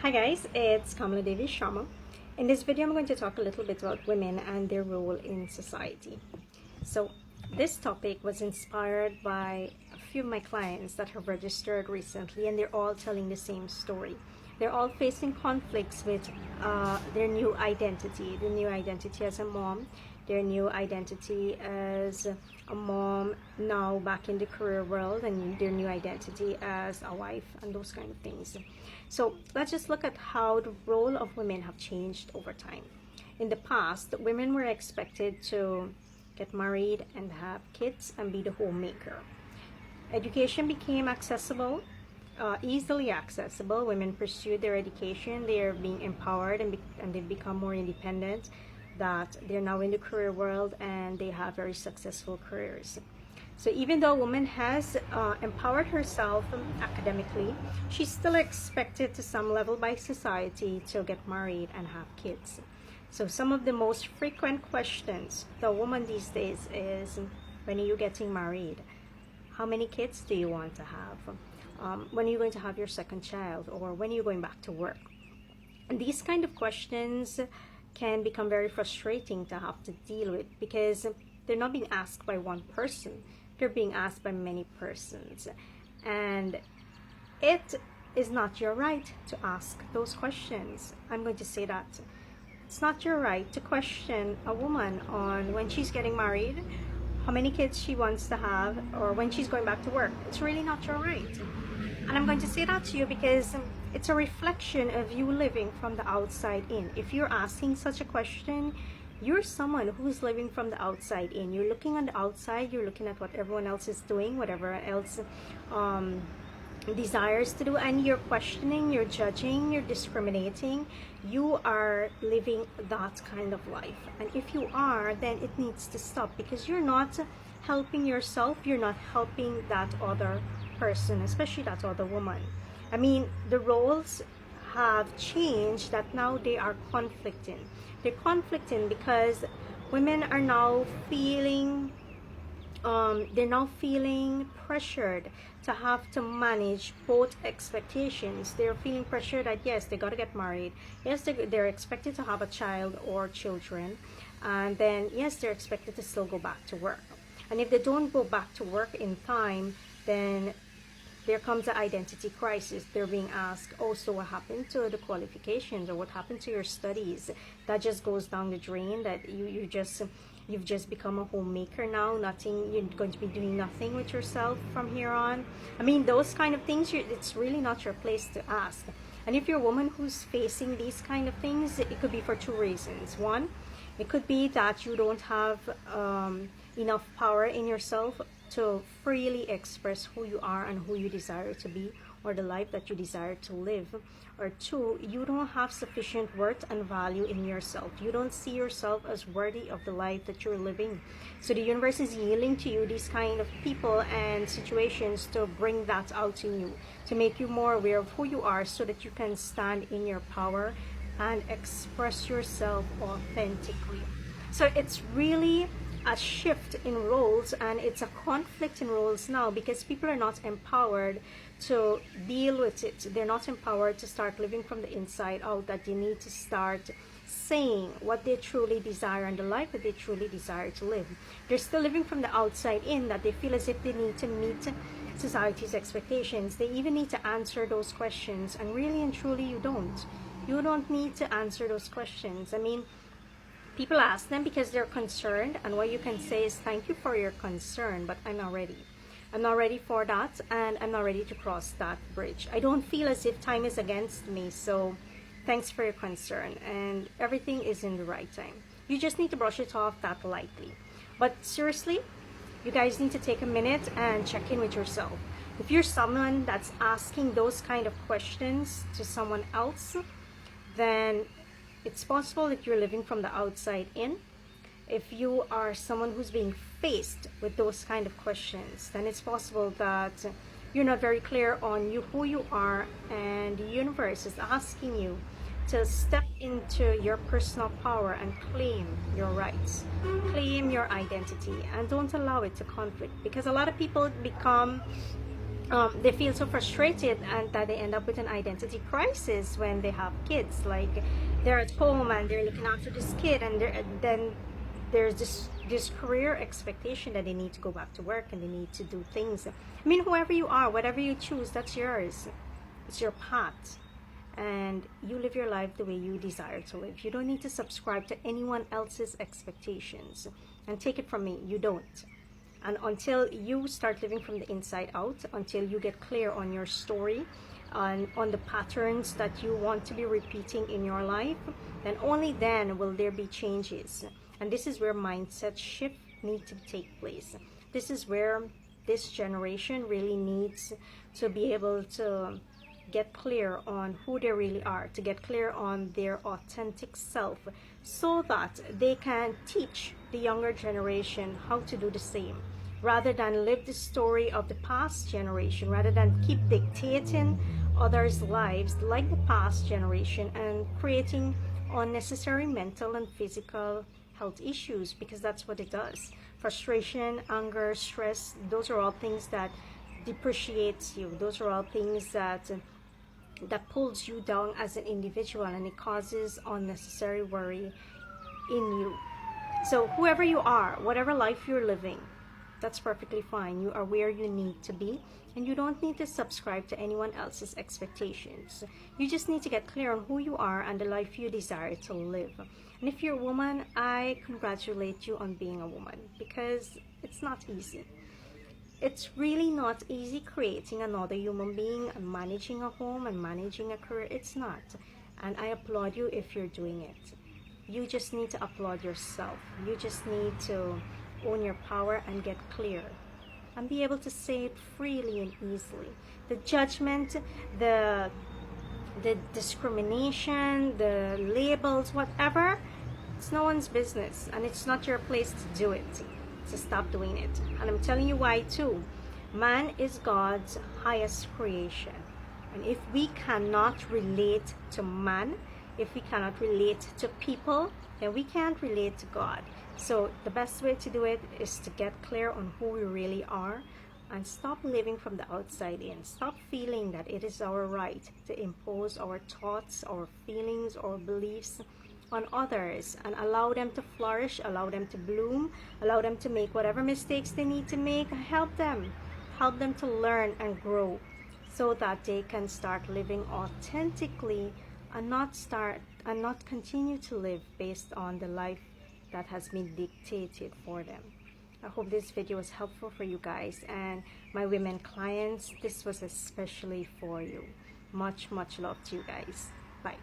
Hi guys, it's Kamala Devi Sharma. In this video, I'm going to talk a little bit about women and their role in society. So this topic was inspired by a few of my clients that have registered recently, and they're all telling the same story. They're all facing conflicts with their new identity as a mom, their new identity as a mom now back in the career world, and their new identity as a wife, and those kind of things. So let's just look at how the role of women have changed over time. In the past, women were expected to get married and have kids and be the homemaker. Education became accessible, easily accessible. Women pursued their education. They are being empowered and they've become more independent. That they're now in the career world and they have very successful careers. So even though a woman has empowered herself academically, she's still expected to some level by society to get married and have kids. So some of the most frequent questions the woman these days is, when are you getting married? How many kids do you want to have? When are you going to have your second child? Or when are you going back to work? And these kind of questions can become very frustrating to have to deal with, because they're not being asked by one person. They're being asked by many persons. And it is not your right to ask those questions. I'm going to say that. It's not your right to question a woman on when she's getting married, how many kids she wants to have, or when she's going back to work. It's really not your right. And I'm going to say that to you because it's a reflection of you living from the outside in. If you're asking such a question, you're someone who's living from the outside in. You're looking on the outside, you're looking at what everyone else is doing, whatever else desires to do, and you're questioning, you're judging, you're discriminating. You are living that kind of life. And if you are, then it needs to stop, because you're not helping yourself, you're not helping that other person, especially that other woman. I mean, the roles have changed, that now they are conflicting. They're conflicting because women are now feeling pressured to have to manage both expectations. They're feeling pressured that yes, they got to get married, yes, they're expected to have a child or children, and then yes, they're expected to still go back to work. And if they don't go back to work in time, then there comes an identity crisis. They're being asked, oh, so what happened to the qualifications, or what happened to your studies? That just goes down the drain. That you've just become a homemaker now. Nothing, you're going to be doing nothing with yourself from here on. I mean, those kind of things, it's really not your place to ask. And if you're a woman who's facing these kind of things, it could be for two reasons. One, it could be that you don't have enough power in yourself to freely express who you are and who you desire to be, or the life that you desire to live. Or two, you don't have sufficient worth and value in yourself. You don't see yourself as worthy of the life that you're living. So the universe is yielding to you these kind of people and situations to bring that out in you, to make you more aware of who you are, so that you can stand in your power and express yourself authentically. So it's really a shift in roles, and it's a conflict in roles now, because people are not empowered to deal with it. They're not empowered to start living from the inside out, that they need to start saying what they truly desire and the life that they truly desire to live. They're still living from the outside in, that they feel as if they need to meet society's expectations. They even need to answer those questions, and really and truly you don't. You don't need to answer those questions. I mean, people ask them because they're concerned, and what you can say is, thank you for your concern, but I'm not ready. I'm not ready for that, and I'm not ready to cross that bridge. I don't feel as if time is against me, so thanks for your concern, and everything is in the right time. You just need to brush it off that lightly. But seriously, you guys need to take a minute and check in with yourself. If you're someone that's asking those kind of questions to someone else, then it's possible that you're living from the outside in. If you are someone who's being faced with those kind of questions, then it's possible that you're not very clear on who you are, and the universe is asking you to step into your personal power and claim your rights, claim your identity, and don't allow it to conflict. Because a lot of people become they feel so frustrated and that they end up with an identity crisis when they have kids. Like they're at home and they're looking after this kid, and then there's this career expectation that they need to go back to work and they need to do things. I mean, whoever you are, whatever you choose, that's yours. It's your path, and you live your life the way you desire to live. You don't need to subscribe to anyone else's expectations. And take it from me, you don't. And until you start living from the inside out, until you get clear on your story, on the patterns that you want to be repeating in your life, then only then will there be changes. And this is where mindset shift need to take place. This is where this generation really needs to be able to get clear on who they really are, to get clear on their authentic self, so that they can teach the younger generation how to do the same, rather than live the story of the past generation, rather than keep dictating others' lives like the past generation and creating unnecessary mental and physical health issues, because that's what it does. Frustration, anger, stress, those are all things that depreciates you. Those are all things that pulls you down as an individual, and it causes unnecessary worry in you. So whoever you are, whatever life you're living, that's perfectly fine. You are where you need to be, and you don't need to subscribe to anyone else's expectations. You just need to get clear on who you are and the life you desire to live. And if you're a woman, I congratulate you on being a woman, because it's not easy. It's really not easy creating another human being and managing a home and managing a career. It's not. And I applaud you if you're doing it. You just need to applaud yourself. You just need to own your power and get clear and be able to say it freely and easily. The judgment, the discrimination, the labels, whatever, it's no one's business, and it's not your place to do it. So stop doing it. And I'm telling you why too. Man is God's highest creation, and if we cannot relate to man, if we cannot relate to people, then we can't relate to God. So the best way to do it is to get clear on who we really are and stop living from the outside in. Stop feeling that it is our right to impose our thoughts, our feelings, our beliefs on others, and allow them to flourish, allow them to bloom, allow them to make whatever mistakes they need to make. Help them to learn and grow, so that they can start living authentically and not continue to live based on the life that has been dictated for them. I hope this video was helpful for you guys, and my women clients, this was especially for you. Much love to you guys. Bye.